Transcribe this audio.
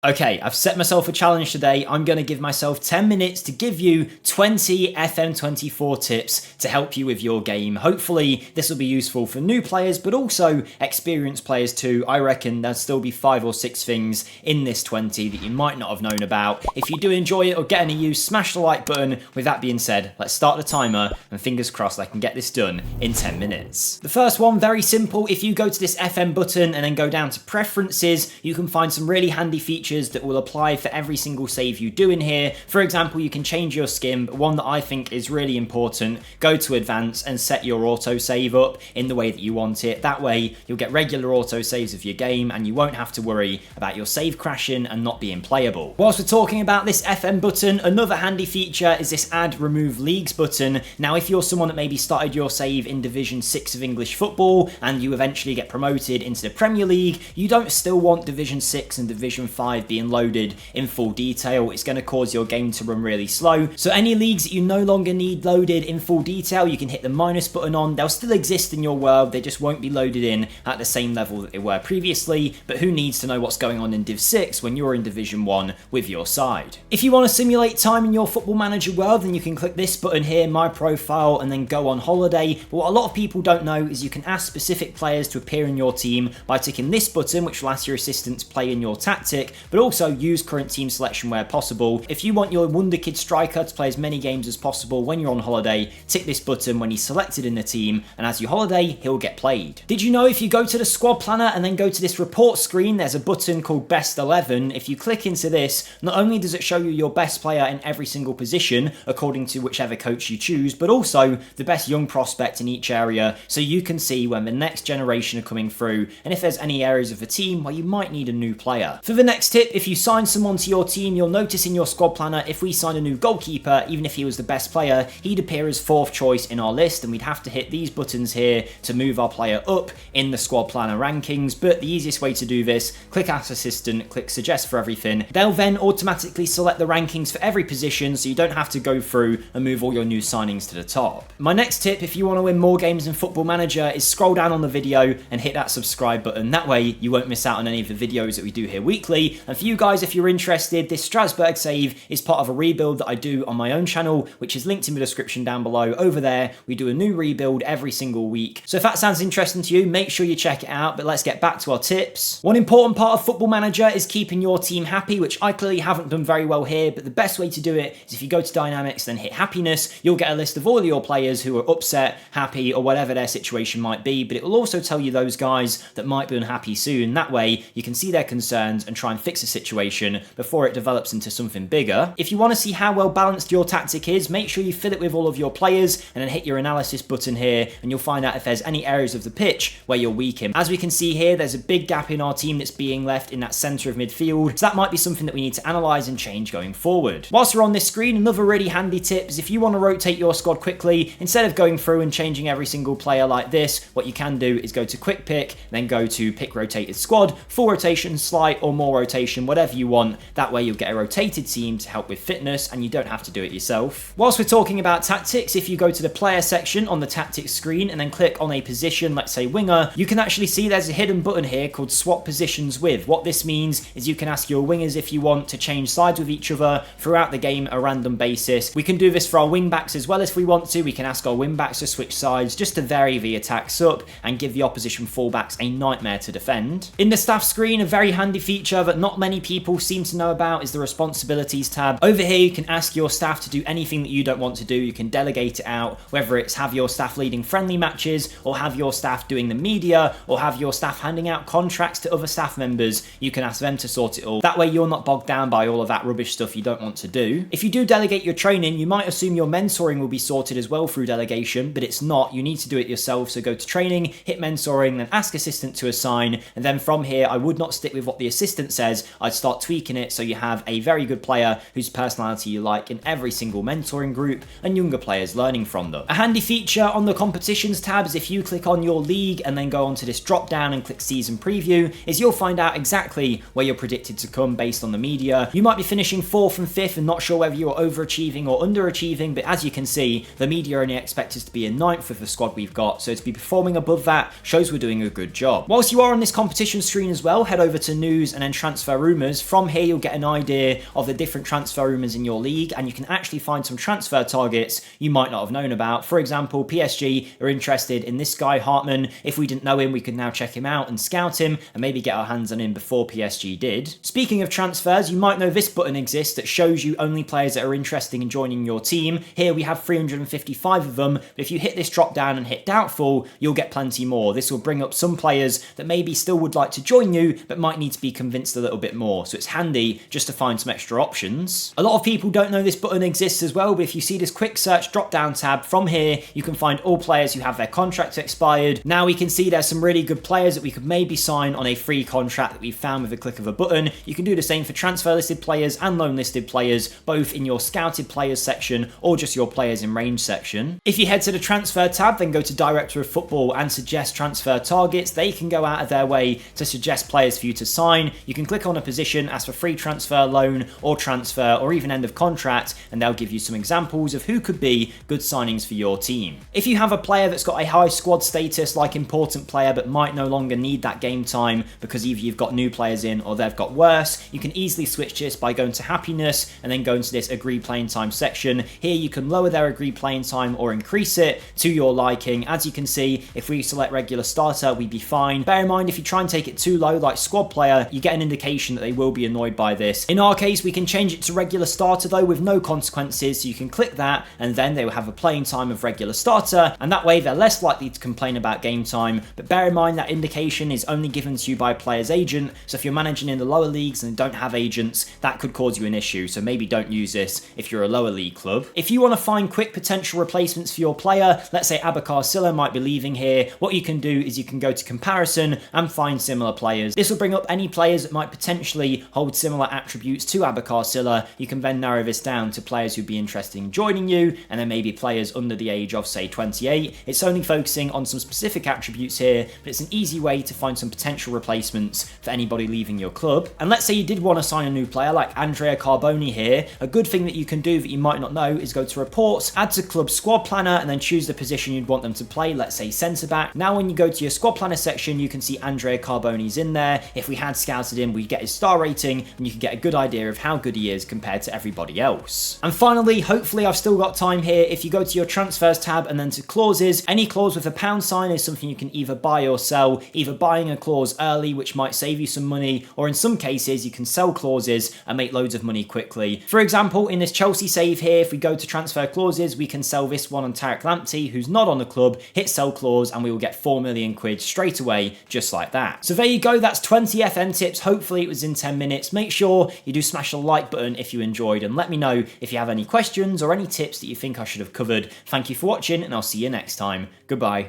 Okay, I've set myself a challenge today. I'm going to give myself 10 minutes to give you 20 FM24 tips to help you with your game. Hopefully, this will be useful for new players, but also experienced players too. I reckon there'll still be 5 or 6 things in this 20 that you might not have known about. If you do enjoy it or get any use, smash the like button. With that being said, let's start the timer, and fingers crossed I can get this done in 10 minutes. The first one, very simple. If you go to this FM button and then go down to preferences, you can find some really handy features that will apply for every single save you do in here. For example, you can change your skin, but one that I think is really important, go to advanced and set your autosave up in the way that you want it. That way you'll get regular autosaves of your game and you won't have to worry about your save crashing and not being playable. Whilst we're talking about this FM button, another handy feature is this add remove leagues button. Now if you're someone that maybe started your save in Division 6 of English football and you eventually get promoted into the Premier League, you don't still want Division 6 and Division 5 being loaded in full detail. It's going to cause your game to run really slow. So any leagues that you no longer need loaded in full detail, you can hit the minus button on. They'll still exist in your world, they just won't be loaded in at the same level that they were previously, but who needs to know what's going on in Div 6 when you're in Division 1 with your side? If you want to simulate time in your Football Manager world, then you can click this button here, My Profile, and then go on holiday. But what a lot of people don't know is you can ask specific players to appear in your team by ticking this button, which will ask your assistant to play in your tactic, but also use current team selection where possible. If you want your wonderkid striker to play as many games as possible when you're on holiday, tick this button when he's selected in the team, and as you holiday, he'll get played. Did you know if you go to the squad planner and then go to this report screen, there's a button called Best 11. If you click into this, not only does it show you your best player in every single position, according to whichever coach you choose, but also the best young prospect in each area, so you can see when the next generation are coming through, and if there's any areas of the team where you might need a new player. For the next tip, if you sign someone to your team, you'll notice in your squad planner, if we sign a new goalkeeper, even if he was the best player, he'd appear as 4th choice in our list, and we'd have to hit these buttons here to move our player up in the squad planner rankings. But the easiest way to do this, click Ask Assistant, click Suggest for everything. They'll then automatically select the rankings for every position, so you don't have to go through and move all your new signings to the top. My next tip, if you want to win more games in Football Manager, is scroll down on the video and hit that subscribe button. That way you won't miss out on any of the videos that we do here weekly. And for you guys, if you're interested, this Strasbourg save is part of a rebuild that I do on my own channel, which is linked in the description down below. Over there, we do a new rebuild every single week. So if that sounds interesting to you, make sure you check it out. But let's get back to our tips. One important part of Football Manager is keeping your team happy, which I clearly haven't done very well here, but the best way to do it is if you go to Dynamics, then hit Happiness, you'll get a list of all of your players who are upset, happy, or whatever their situation might be, but it will also tell you those guys that might be unhappy soon. That way, you can see their concerns and try and fix a situation before it develops into something bigger. If you want to see how well balanced your tactic is, make sure you fill it with all of your players and then hit your analysis button here, and you'll find out if there's any areas of the pitch where you're weak in. As we can see here, there's a big gap in our team that's being left in that centre of midfield, so that might be something that we need to analyse and change going forward. Whilst we're on this screen, another really handy tip is if you want to rotate your squad quickly, instead of going through and changing every single player like this, what you can do is go to Quick Pick, then go to Pick Rotated Squad, full rotation, slight, or more rotation, whatever you want. That way you'll get a rotated team to help with fitness and you don't have to do it yourself. Whilst we're talking about tactics, if you go to the player section on the tactics screen and then click on a position, let's say winger, you can actually see there's a hidden button here called swap positions with. What this means is you can ask your wingers if you want to change sides with each other throughout the game on a random basis. We can do this for our wing backs as well if we want to. We can ask our wing backs to switch sides just to vary the attacks up and give the opposition fullbacks a nightmare to defend. In the staff screen, a very handy feature that not many people seem to know about is the responsibilities tab. Over here you can ask your staff to do anything that you don't want to do. You can delegate it out, whether it's have your staff leading friendly matches, or have your staff doing the media, or have your staff handing out contracts to other staff members. You can ask them to sort it all. That way you're not bogged down by all of that rubbish stuff you don't want to do. If you do delegate your training, you might assume your mentoring will be sorted as well through delegation, but it's not. You need to do it yourself. So go to training, hit mentoring, then ask assistant to assign, and then from here I would not stick with what the assistant says. I'd start tweaking it so you have a very good player whose personality you like in every single mentoring group and younger players learning from them. A handy feature on the competitions tab is if you click on your league and then go onto this drop down and click season preview, is you'll find out exactly where you're predicted to come based on the media. You might be finishing 4th and 5th and not sure whether you're overachieving or underachieving, but as you can see, the media only expect us to be in 9th with the squad we've got, so to be performing above that shows we're doing a good job. Whilst you are on this competition screen as well, head over to news and then transfer transfer rumours. From here, you'll get an idea of the different transfer rumours in your league, and you can actually find some transfer targets you might not have known about. For example, PSG are interested in this guy, Hartman. If we didn't know him, we could now check him out and scout him and maybe get our hands on him before PSG did. Speaking of transfers, you might know this button exists that shows you only players that are interested in joining your team. Here we have 355 of them, but if you hit this drop down and hit doubtful, you'll get plenty more. This will bring up some players that maybe still would like to join you, but might need to be convinced a little bit more. So it's handy just to find some extra options. A lot of people don't know this button exists as well, but if you see this quick search drop down tab, from here you can find all players who have their contracts expired. Now we can see there's some really good players that we could maybe sign on a free contract that we've found with a click of a button. You can do the same for transfer listed players and loan listed players, both in your scouted players section or just your players in range section. If you head to the transfer tab, then go to Director of Football and suggest transfer targets. They can go out of their way to suggest players for you to sign. You can click on a position, ask for free transfer, loan or transfer, or even end of contract, and they'll give you some examples of who could be good signings for your team. If you have a player that's got a high squad status like important player but might no longer need that game time because either you've got new players in or they've got worse, you can easily switch this by going to happiness and then going to this agree playing time section. Here you can lower their agreed playing time or increase it to your liking. As you can see, if we select regular starter, we'd be fine. Bear in mind, if you try and take it too low like squad player, you get an indication that they will be annoyed by this. In our case, we can change it to regular starter though with no consequences, so you can click that and then they will have a playing time of regular starter, and that way they're less likely to complain about game time. But bear in mind that indication is only given to you by a player's agent, so if you're managing in the lower leagues and don't have agents, that could cause you an issue, so maybe don't use this if you're a lower league club. If you want to find quick potential replacements for your player, let's say Abakar Silla might be leaving here, what you can do is you can go to comparison and find similar players. This will bring up any players that might potentially hold similar attributes to Abakar Silla. You can then narrow this down to players who'd be interested in joining you, and then maybe players under the age of say 28. It's only focusing on some specific attributes here, but it's an easy way to find some potential replacements for anybody leaving your club. And let's say you did want to sign a new player like Andrea Carboni here. A good thing that you can do that you might not know is go to reports, add to club squad planner, and then choose the position you'd want them to play, let's say centre back. Now when you go to your squad planner section, you can see Andrea Carboni's in there. If we had scouted him, we'd get his star rating and you can get a good idea of how good he is compared to everybody else. And finally, hopefully I've still got time here, if you go to your transfers tab and then to clauses, any clause with a pound sign is something you can either buy or sell, either buying a clause early which might save you some money, or in some cases you can sell clauses and make loads of money quickly. For example, in this Chelsea save here, if we go to transfer clauses, we can sell this one on Tarek Lamptey, who's not on the club, hit sell clause, and we will get 4 million quid straight away, just like that. So there you go, that's 20 FM tips. Hopefully it was in 10 minutes. Make sure you do smash the like button if you enjoyed, and let me know if you have any questions or any tips that you think I should have covered. Thank you for watching, and I'll see you next time. Goodbye.